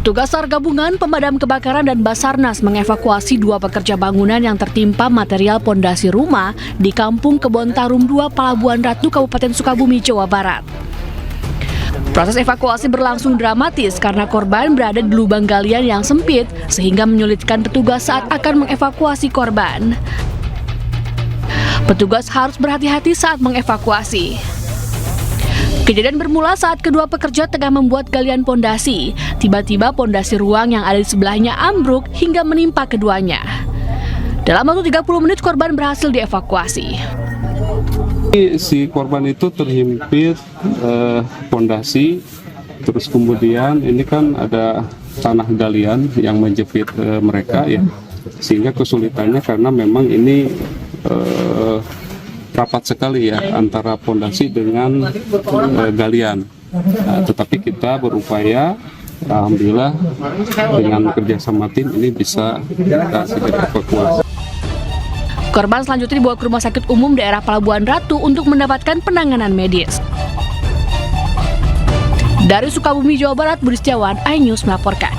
Petugas SAR gabungan, pemadam kebakaran dan Basarnas mengevakuasi 2 pekerja bangunan yang tertimpa material pondasi rumah di Kampung Kebon Tarum 2, Pelabuhan Ratu, Kabupaten Sukabumi, Jawa Barat. Proses evakuasi berlangsung dramatis karena korban berada di lubang galian yang sempit sehingga menyulitkan petugas saat akan mengevakuasi korban. Petugas harus berhati-hati saat mengevakuasi. Kejadian bermula saat kedua pekerja tengah membuat galian pondasi. Tiba-tiba pondasi ruang yang ada di sebelahnya ambruk hingga menimpa keduanya. Dalam waktu 30 menit korban berhasil dievakuasi. Si korban itu terhimpit pondasi, terus kemudian ini kan ada tanah galian yang menjepit mereka ya, sehingga kesulitannya karena memang ini rapat sekali ya antara pondasi dengan galian. Nah, tetapi kita berupaya, alhamdulillah dengan kerjasama tim ini bisa kita segera evakuasi. Korban selanjutnya dibawa ke Rumah Sakit Umum Daerah Pelabuhan Ratu untuk mendapatkan penanganan medis. Dari Sukabumi, Jawa Barat, Budi Setiawan, iNews melaporkan.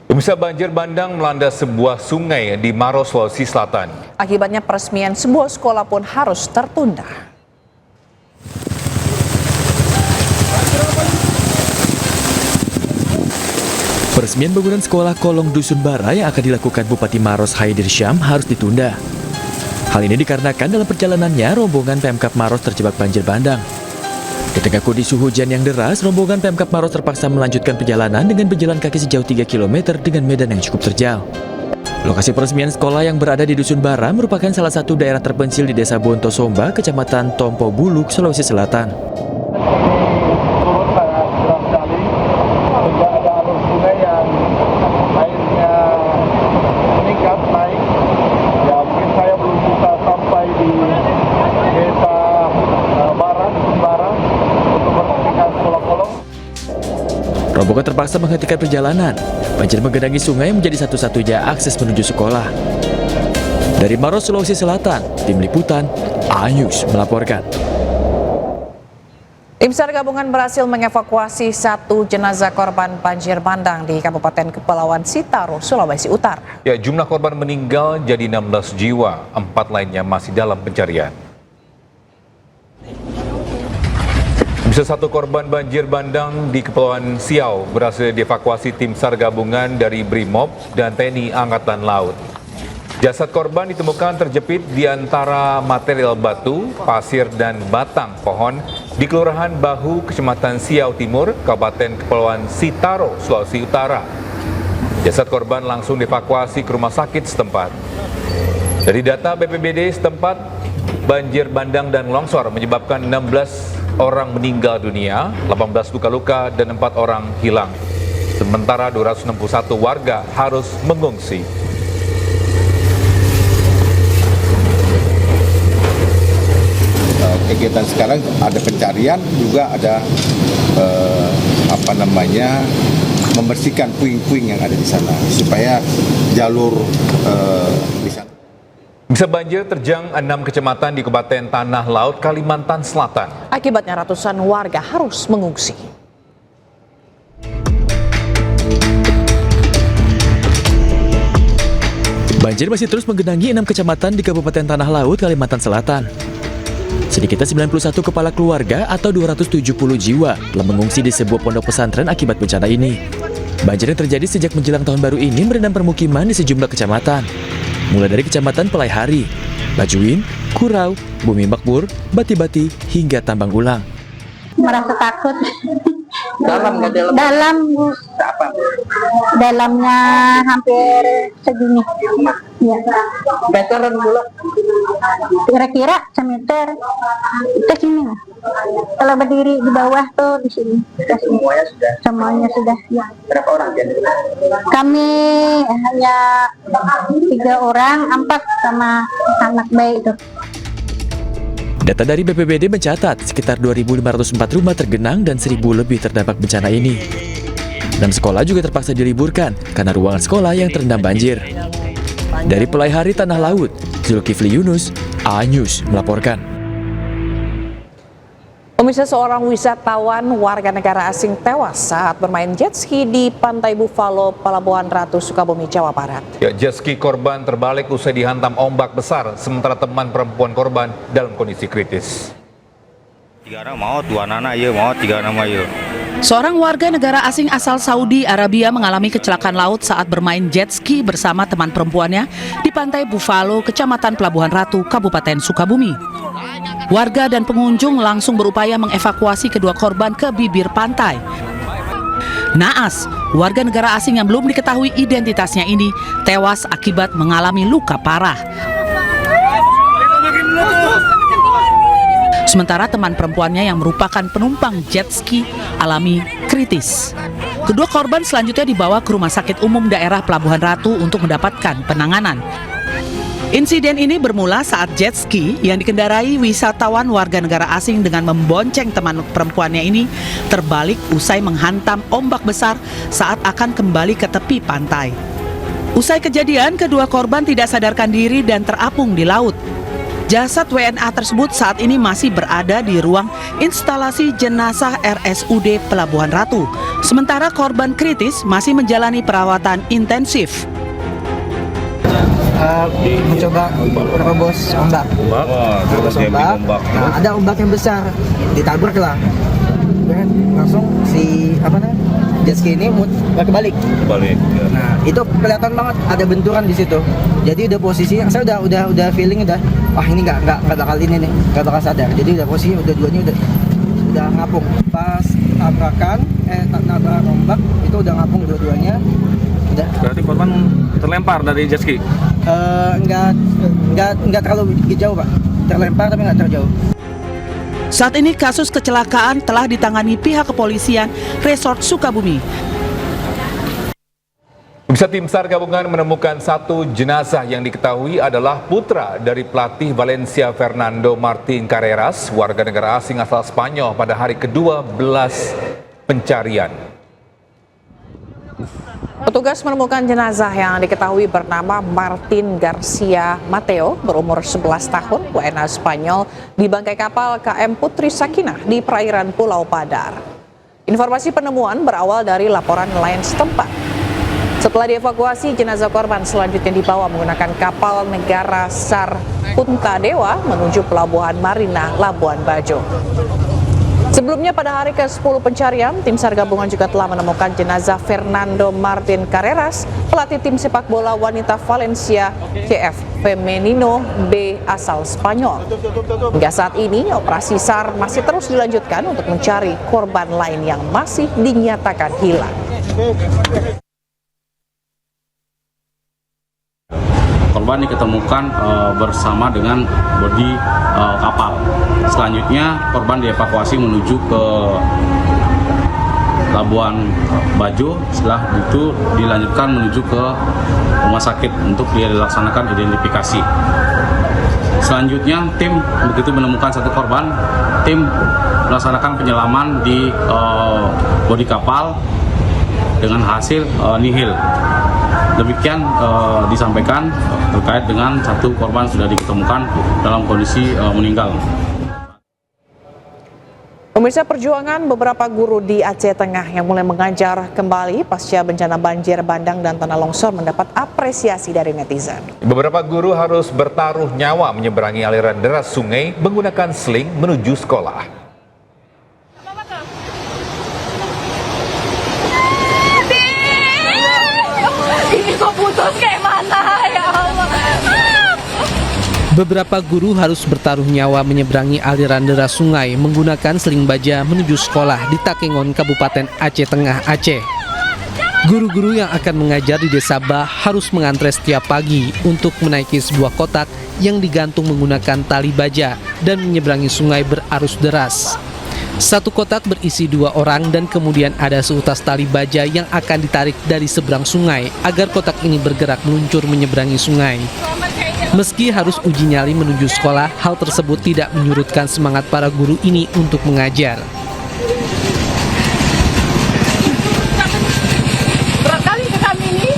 Pemirsa, banjir bandang melanda sebuah sungai di Maros, Sulawesi Selatan. Akibatnya peresmian sebuah sekolah pun harus tertunda. Peresmian bangunan sekolah Kolong Dusun Bara yang akan dilakukan Bupati Maros Haidir Syam harus ditunda. Hal ini dikarenakan dalam perjalanannya rombongan Pemkab Maros terjebak banjir bandang. Di tengah kondisi hujan yang deras, rombongan Pemkab Maros terpaksa melanjutkan perjalanan dengan berjalan kaki sejauh 3 km dengan medan yang cukup terjal. Lokasi peresmian sekolah yang berada di Dusun Bara merupakan salah satu daerah terpencil di Desa Bonto Somba, Kecamatan Tompo Buluk, Sulawesi Selatan. Rombongan terpaksa menghentikan perjalanan. Banjir menggenangi sungai menjadi satu-satunya akses menuju sekolah. Dari Maros, Sulawesi Selatan, Tim Liputan, iNews melaporkan. Tim SAR gabungan berhasil mengevakuasi 1 jenazah korban banjir bandang di Kabupaten Kepulauan Sitaro, Sulawesi Utara. Ya, jumlah korban meninggal jadi 16 jiwa, 4 lainnya masih dalam pencarian. Bisa 1 korban banjir bandang di Kepulauan Siau berhasil dievakuasi tim SAR gabungan dari BRIMOB dan TNI Angkatan Laut. Jasad korban ditemukan terjepit di antara material batu, pasir, dan batang pohon di Kelurahan Bahu, Kecamatan Siau Timur, Kabupaten Kepulauan Sitaro, Sulawesi Utara. Jasad korban langsung dievakuasi ke rumah sakit setempat. Dari data BPBD setempat, banjir bandang dan longsor menyebabkan 16 orang meninggal dunia, 18 luka-luka, dan 4 orang hilang. Sementara 261 warga harus mengungsi. Kegiatan sekarang ada pencarian, juga ada membersihkan puing-puing yang ada di sana supaya jalur di sana. Bisa banjir terjang 6 kecamatan di Kabupaten Tanah Laut, Kalimantan Selatan. Akibatnya ratusan warga harus mengungsi. Banjir masih terus menggenangi 6 kecamatan di Kabupaten Tanah Laut, Kalimantan Selatan. Sedikitnya 91 kepala keluarga atau 270 jiwa telah mengungsi di sebuah pondok pesantren akibat bencana ini. Banjir yang terjadi sejak menjelang tahun baru ini merendam permukiman di sejumlah kecamatan, mulai dari Kecamatan Pelaihari, Bajuin, Kurau, Bumi Makmur, Bati-Bati, hingga Tambang Ulang. Merasa takut. Dalam nggak dalam? Dalam, Bu. Berapa? Dalamnya hampir segini. Ya. Meteran pula? Kira-kira semeter. Itu sini lah. Kalau berdiri di bawah tuh di sini. Semuanya sudah? Semuanya sudah. Ya. Berapa orang jadi? Kami hanya 3 orang, 4 sama anak bayi itu. Data dari BPBD mencatat sekitar 2.504 rumah tergenang dan 1.000 lebih terdampak bencana ini. 6 sekolah juga terpaksa diliburkan karena ruangan sekolah yang terendam banjir. Dari Pelaihari Tanah Laut, Zulkifli Yunus, iNews melaporkan. Pemirsa, seorang wisatawan warga negara asing tewas saat bermain jet ski di Pantai Buffalo, Pelabuhan Ratu, Sukabumi, Jawa Barat. Ya, jet ski korban terbalik usai dihantam ombak besar, sementara teman perempuan korban dalam kondisi kritis. 3 orang maut, 2 anak ya maut, 3 orang ya. Seorang warga negara asing asal Saudi Arabia mengalami kecelakaan laut saat bermain jet ski bersama teman perempuannya di Pantai Buffalo, Kecamatan Pelabuhan Ratu, Kabupaten Sukabumi. Warga dan pengunjung langsung berupaya mengevakuasi kedua korban ke bibir pantai. Naas, warga negara asing yang belum diketahui identitasnya ini tewas akibat mengalami luka parah. Sementara teman perempuannya yang merupakan penumpang jet ski alami kritis. Kedua korban selanjutnya dibawa ke Rumah Sakit Umum Daerah Pelabuhan Ratu untuk mendapatkan penanganan. Insiden ini bermula saat jet ski yang dikendarai wisatawan warga negara asing dengan membonceng teman perempuannya ini terbalik usai menghantam ombak besar saat akan kembali ke tepi pantai. Usai kejadian, kedua korban tidak sadarkan diri dan terapung di laut. Jasad WNA tersebut saat ini masih berada di ruang instalasi jenazah RSUD Pelabuhan Ratu. Sementara korban kritis masih menjalani perawatan intensif. Mencoba merobos ombak. Nah, ada ombak yang besar, ditabrak lah. Langsung si jet ski ini kebalik. Nah, itu kelihatan banget ada benturan di situ. Jadi udah posisi, saya udah feeling wah ini nggak bakal ini nih, nggak bakal sadar. Jadi udah posisi duanya udah ngapung. Pas tabrakan nabrak ombak itu udah ngapung dua-duanya. Berarti korban terlempar dari jet ski? Nggak terlalu jauh Pak, terlempar tapi nggak terlalu jauh. Saat ini kasus kecelakaan telah ditangani pihak kepolisian Resort Sukabumi. Bisa tim SAR gabungan menemukan satu jenazah yang diketahui adalah putra dari pelatih Valencia Fernando Martin Carreras, warga negara asing asal Spanyol pada hari ke-12 pencarian. Petugas menemukan jenazah yang diketahui bernama Martin Garcia Mateo, berumur 11 tahun, WNA Spanyol, di bangkai kapal KM Putri Sakinah di perairan Pulau Padar. Informasi penemuan berawal dari laporan nelayan setempat. Setelah dievakuasi, jenazah korban selanjutnya dibawa menggunakan kapal negara SAR Punta Dewa menuju Pelabuhan Marina Labuan Bajo. Sebelumnya pada hari ke-10 pencarian, tim SAR gabungan juga telah menemukan jenazah Fernando Martin Carreras, pelatih tim sepak bola wanita Valencia CF Femenino B asal Spanyol. Hingga saat ini, operasi SAR masih terus dilanjutkan untuk mencari korban lain yang masih dinyatakan hilang. Korban diketemukan bersama dengan bodi kapal. Selanjutnya korban dievakuasi menuju ke Labuan Bajo. Setelah itu dilanjutkan menuju ke rumah sakit untuk dilaksanakan identifikasi. Selanjutnya tim begitu menemukan satu korban, tim melaksanakan penyelaman di bodi kapal dengan hasil nihil. Demikian disampaikan terkait dengan satu korban sudah ditemukan dalam kondisi meninggal. Pemirsa, perjuangan beberapa guru di Aceh Tengah yang mulai mengajar kembali pasca bencana banjir bandang dan tanah longsor mendapat apresiasi dari netizen. Beberapa guru harus bertaruh nyawa menyeberangi aliran deras sungai menggunakan seling menuju sekolah. Beberapa guru harus bertaruh nyawa menyeberangi aliran deras sungai menggunakan seling baja menuju sekolah di Takengon, Kabupaten Aceh Tengah, Aceh. Guru-guru yang akan mengajar di Desa Bah harus mengantre setiap pagi untuk menaiki sebuah kotak yang digantung menggunakan tali baja dan menyeberangi sungai berarus deras. Satu kotak berisi 2 orang dan kemudian ada seutas tali baja yang akan ditarik dari seberang sungai agar kotak ini bergerak meluncur menyeberangi sungai. Meski harus uji nyali menuju sekolah, hal tersebut tidak menyurutkan semangat para guru ini untuk mengajar. Berkali ke kami ini.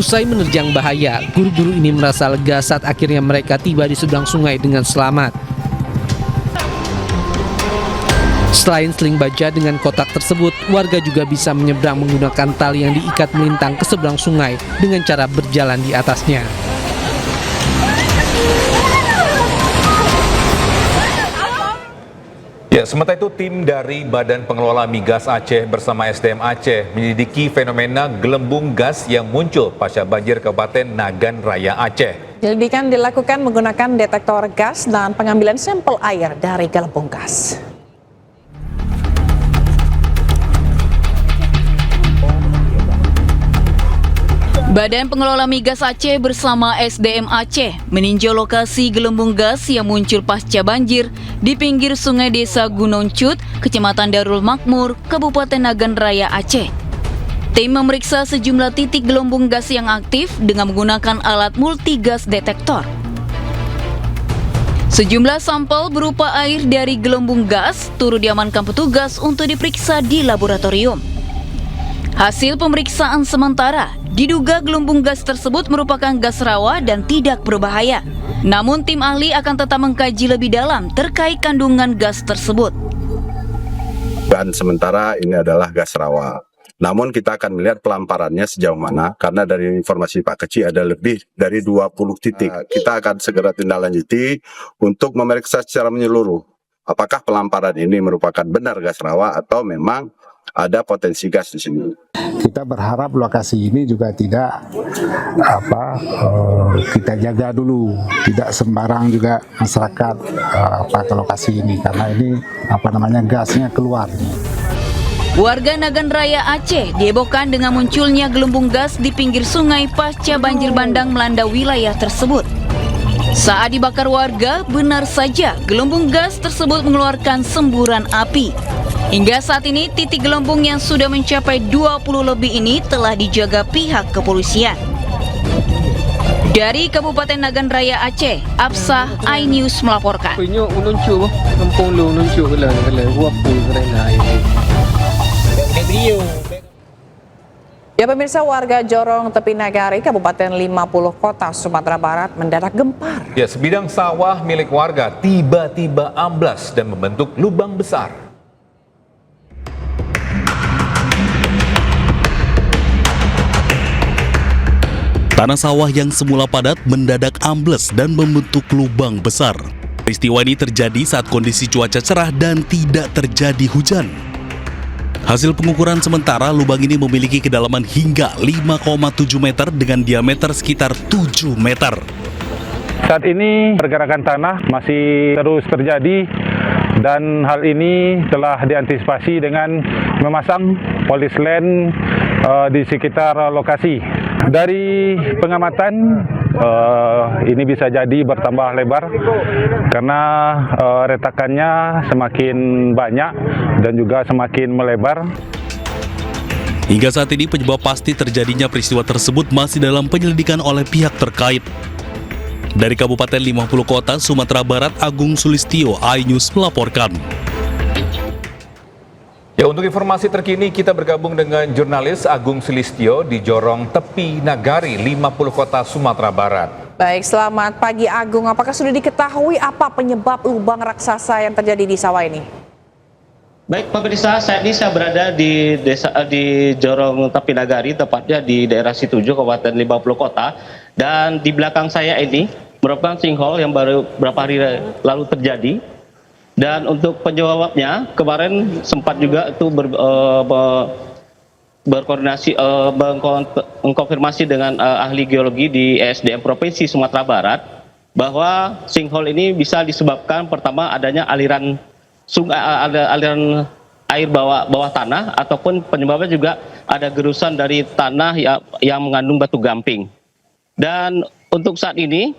Usai menerjang bahaya, guru-guru ini merasa lega saat akhirnya mereka tiba di seberang sungai dengan selamat. Selain seling baja dengan kotak tersebut, warga juga bisa menyeberang menggunakan tali yang diikat melintang ke seberang sungai dengan cara berjalan di atasnya. Ya, sementara itu tim dari Badan Pengelola Migas Aceh bersama SDM Aceh menyelidiki fenomena gelembung gas yang muncul pasca banjir Kabupaten Nagan Raya Aceh. Penyelidikan dilakukan menggunakan detektor gas dan pengambilan sampel air dari gelembung gas. Badan Pengelola Migas Aceh bersama SDM Aceh meninjau lokasi gelembung gas yang muncul pasca banjir di pinggir sungai Desa Gunung Cut, Kecamatan Darul Makmur, Kabupaten Nagan Raya Aceh. Tim memeriksa sejumlah titik gelembung gas yang aktif dengan menggunakan alat multigas detektor. Sejumlah sampel berupa air dari gelembung gas turut diamankan petugas untuk diperiksa di laboratorium. Hasil pemeriksaan sementara, diduga gelembung gas tersebut merupakan gas rawa dan tidak berbahaya. Namun tim ahli akan tetap mengkaji lebih dalam terkait kandungan gas tersebut. Dan sementara ini adalah gas rawa. Namun kita akan melihat pelamparannya sejauh mana, karena dari informasi Pak Kecil ada lebih dari 20 titik. Kita akan segera tindaklanjuti untuk memeriksa secara menyeluruh. Apakah pelamparan ini merupakan benar gas rawa atau memang ada potensi gas di sini. Kita berharap lokasi ini juga tidak kita jaga dulu, tidak sembarang juga masyarakat ke lokasi ini karena ini gasnya keluar. Warga Nagan Raya Aceh dihebohkan dengan munculnya gelembung gas di pinggir sungai pasca banjir bandang melanda wilayah tersebut. Saat dibakar warga, benar saja gelembung gas tersebut mengeluarkan semburan api. Hingga saat ini, titik gelembung yang sudah mencapai 20 lebih ini telah dijaga pihak kepolisian. Dari Kabupaten Nagan Raya Aceh, Absah, iNews melaporkan. Ya pemirsa, warga Jorong Tepi Nagari, Kabupaten 50 Kota, Sumatera Barat mendadak gempar. Ya, sebidang sawah milik warga tiba-tiba amblas dan membentuk lubang besar. Tanah sawah yang semula padat mendadak ambles dan membentuk lubang besar. Peristiwa ini terjadi saat kondisi cuaca cerah dan tidak terjadi hujan. Hasil pengukuran sementara, lubang ini memiliki kedalaman hingga 5,7 meter dengan diameter sekitar 7 meter. Saat ini pergerakan tanah masih terus terjadi dan hal ini telah diantisipasi dengan memasang polis line di sekitar lokasi. Dari pengamatan ini bisa jadi bertambah lebar karena retakannya semakin banyak dan juga semakin melebar. Hingga saat ini penyebab pasti terjadinya peristiwa tersebut masih dalam penyelidikan oleh pihak terkait. Dari Kabupaten 50 Kota, Sumatera Barat, Agung Sulistyo, iNews melaporkan. Ya, untuk informasi terkini kita bergabung dengan jurnalis Agung Sulistyo di Jorong Tepi Nagari, 50 Kota, Sumatera Barat. Baik, selamat pagi Agung. Apakah sudah diketahui apa penyebab lubang raksasa yang terjadi di sawah ini? Baik pemirsa, saat ini saya berada di Jorong Tepi Nagari, tepatnya di daerah Situju, Kabupaten 50 Kota. Dan di belakang saya ini merupakan sinkhole yang baru beberapa hari lalu terjadi. Dan untuk penyebabnya, kemarin sempat juga itu berkoordinasi, mengkonfirmasi dengan ahli geologi di ESDM Provinsi Sumatera Barat bahwa sinkhole ini bisa disebabkan pertama adanya aliran sungai, aliran air bawah tanah, ataupun penyebabnya juga ada gerusan dari tanah yang mengandung batu gamping. Dan untuk saat ini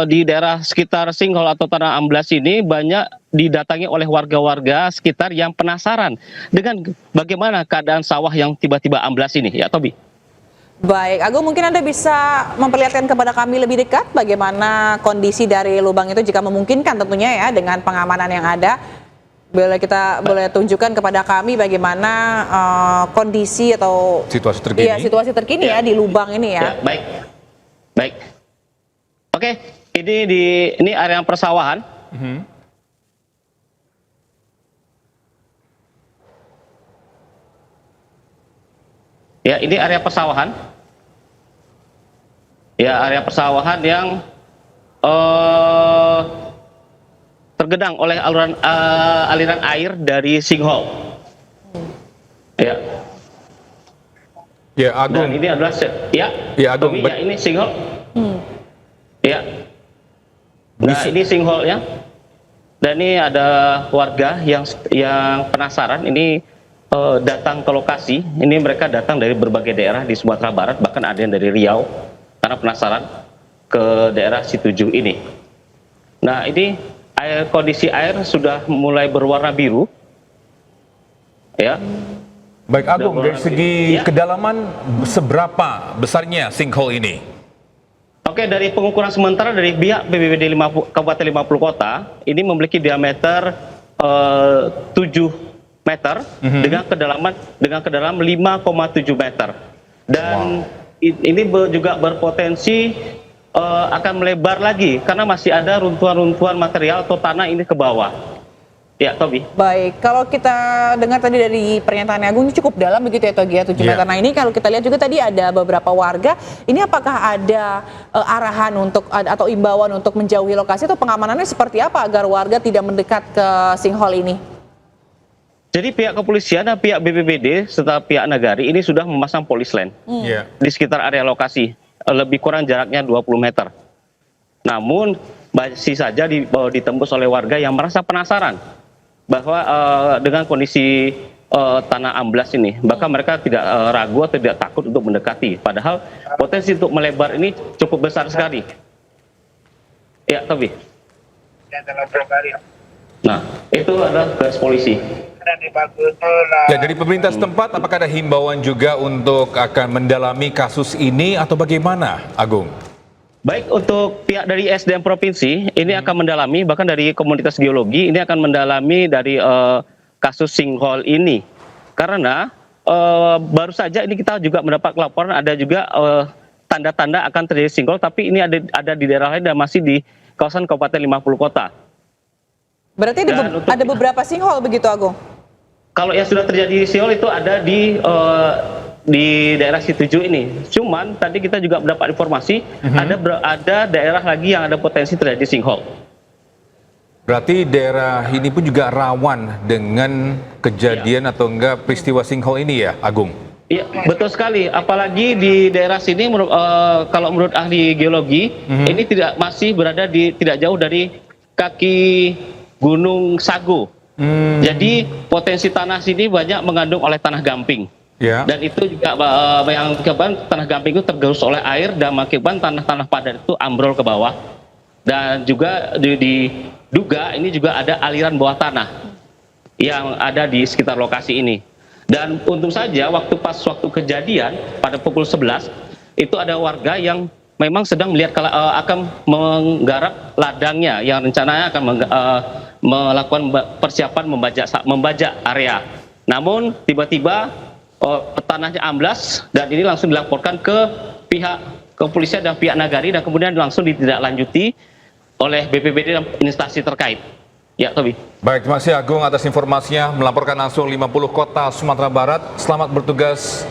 di daerah sekitar sinkhole atau tanah amblas ini banyak didatangi oleh warga-warga sekitar yang penasaran dengan bagaimana keadaan sawah yang tiba-tiba amblas ini, ya Tobi. Baik, Agung, mungkin Anda bisa memperlihatkan kepada kami lebih dekat bagaimana kondisi dari lubang itu jika memungkinkan tentunya ya dengan pengamanan yang ada. boleh tunjukkan kepada kami bagaimana kondisi atau situasi terkini. Iya, situasi terkini ya di lubang ini ya. Ya, baik. Oke, ini area persawahan. Ya, ini area persawahan. Ya, area persawahan yang tergenang oleh aliran air dari sinkhole. Ya. Ya, Agung. Dan ini adalah Ya, Agung. Tommy, ya, ini sinkhole. Ya. Nah, ini sinkhole ya. Dan ini ada warga yang penasaran ini datang ke lokasi. Ini mereka datang dari berbagai daerah di Sumatera Barat, bahkan ada yang dari Riau karena penasaran ke daerah Situju ini. Nah, ini kondisi air sudah mulai berwarna biru. Ya. Baik, Agung, dari segi kedalaman seberapa besarnya sinkhole ini? Oke, dari pengukuran sementara dari pihak BPBD Kabupaten 50 Kota, ini memiliki diameter 7 meter dengan kedalaman 5,7 meter. Dan ini juga berpotensi akan melebar lagi karena masih ada runtuhan-runtuhan material atau tanah ini ke bawah. Ya, Tobi. Baik, kalau kita dengar tadi dari pernyataan Agung ini cukup dalam begitu ya, Togi, ya, 7 meter. Nah, ini kalau kita lihat juga tadi ada beberapa warga, ini apakah ada arahan untuk atau imbauan untuk menjauhi lokasi atau pengamanannya seperti apa agar warga tidak mendekat ke sinkhole ini? Jadi pihak kepolisian dan pihak BPBD serta pihak Nagari ini sudah memasang polis line di sekitar area lokasi, lebih kurang jaraknya 20 meter. Namun masih saja ditembus oleh warga yang merasa penasaran bahwa dengan kondisi tanah amblas ini, bahkan mereka tidak ragu atau tidak takut untuk mendekati. Padahal potensi untuk melebar ini cukup besar sekali. Ya, Tobi. Nah, itu adalah garis polisi. Ya, dari pemerintah setempat, apakah ada himbauan juga untuk akan mendalami kasus ini atau bagaimana, Agung? Baik, untuk pihak dari SDM Provinsi, ini akan mendalami, bahkan dari komunitas geologi, ini akan mendalami dari kasus sinkhole ini. Karena baru saja ini kita juga mendapat laporan, ada juga tanda-tanda akan terjadi sinkhole, tapi ini ada di daerah lain dan masih di kawasan Kabupaten 50 Kota. Berarti ada beberapa sinkhole begitu, Agung? Kalau yang sudah terjadi sinkhole itu ada di daerah Situju ini. Cuman tadi kita juga mendapat informasi ada daerah lagi yang ada potensi terjadi sinkhole. Berarti daerah ini pun juga rawan dengan kejadian atau enggak peristiwa sinkhole ini ya, Agung? Iya, betul sekali. Apalagi di daerah sini kalau menurut ahli geologi ini masih berada tidak jauh dari kaki Gunung Sago. Jadi potensi tanah sini banyak mengandung oleh tanah gamping. Dan itu juga mengakibatkan tanah gamping itu tergerus oleh air dan mengakibatkan tanah-tanah padat itu ambrol ke bawah. Dan juga diduga ini juga ada aliran bawah tanah yang ada di sekitar lokasi ini. Dan untung saja waktu kejadian pada pukul 11 itu ada warga yang memang sedang melihat akan menggarap ladangnya yang rencananya akan melakukan persiapan membajak area. Namun tiba-tiba tanahnya amblas dan ini langsung dilaporkan ke pihak kepolisian dan pihak Nagari dan kemudian langsung ditindaklanjuti oleh BPBD dan instansi terkait. Ya, Tobi. Baik, terima kasih Agung atas informasinya, melaporkan langsung 50 Kota Sumatera Barat. Selamat bertugas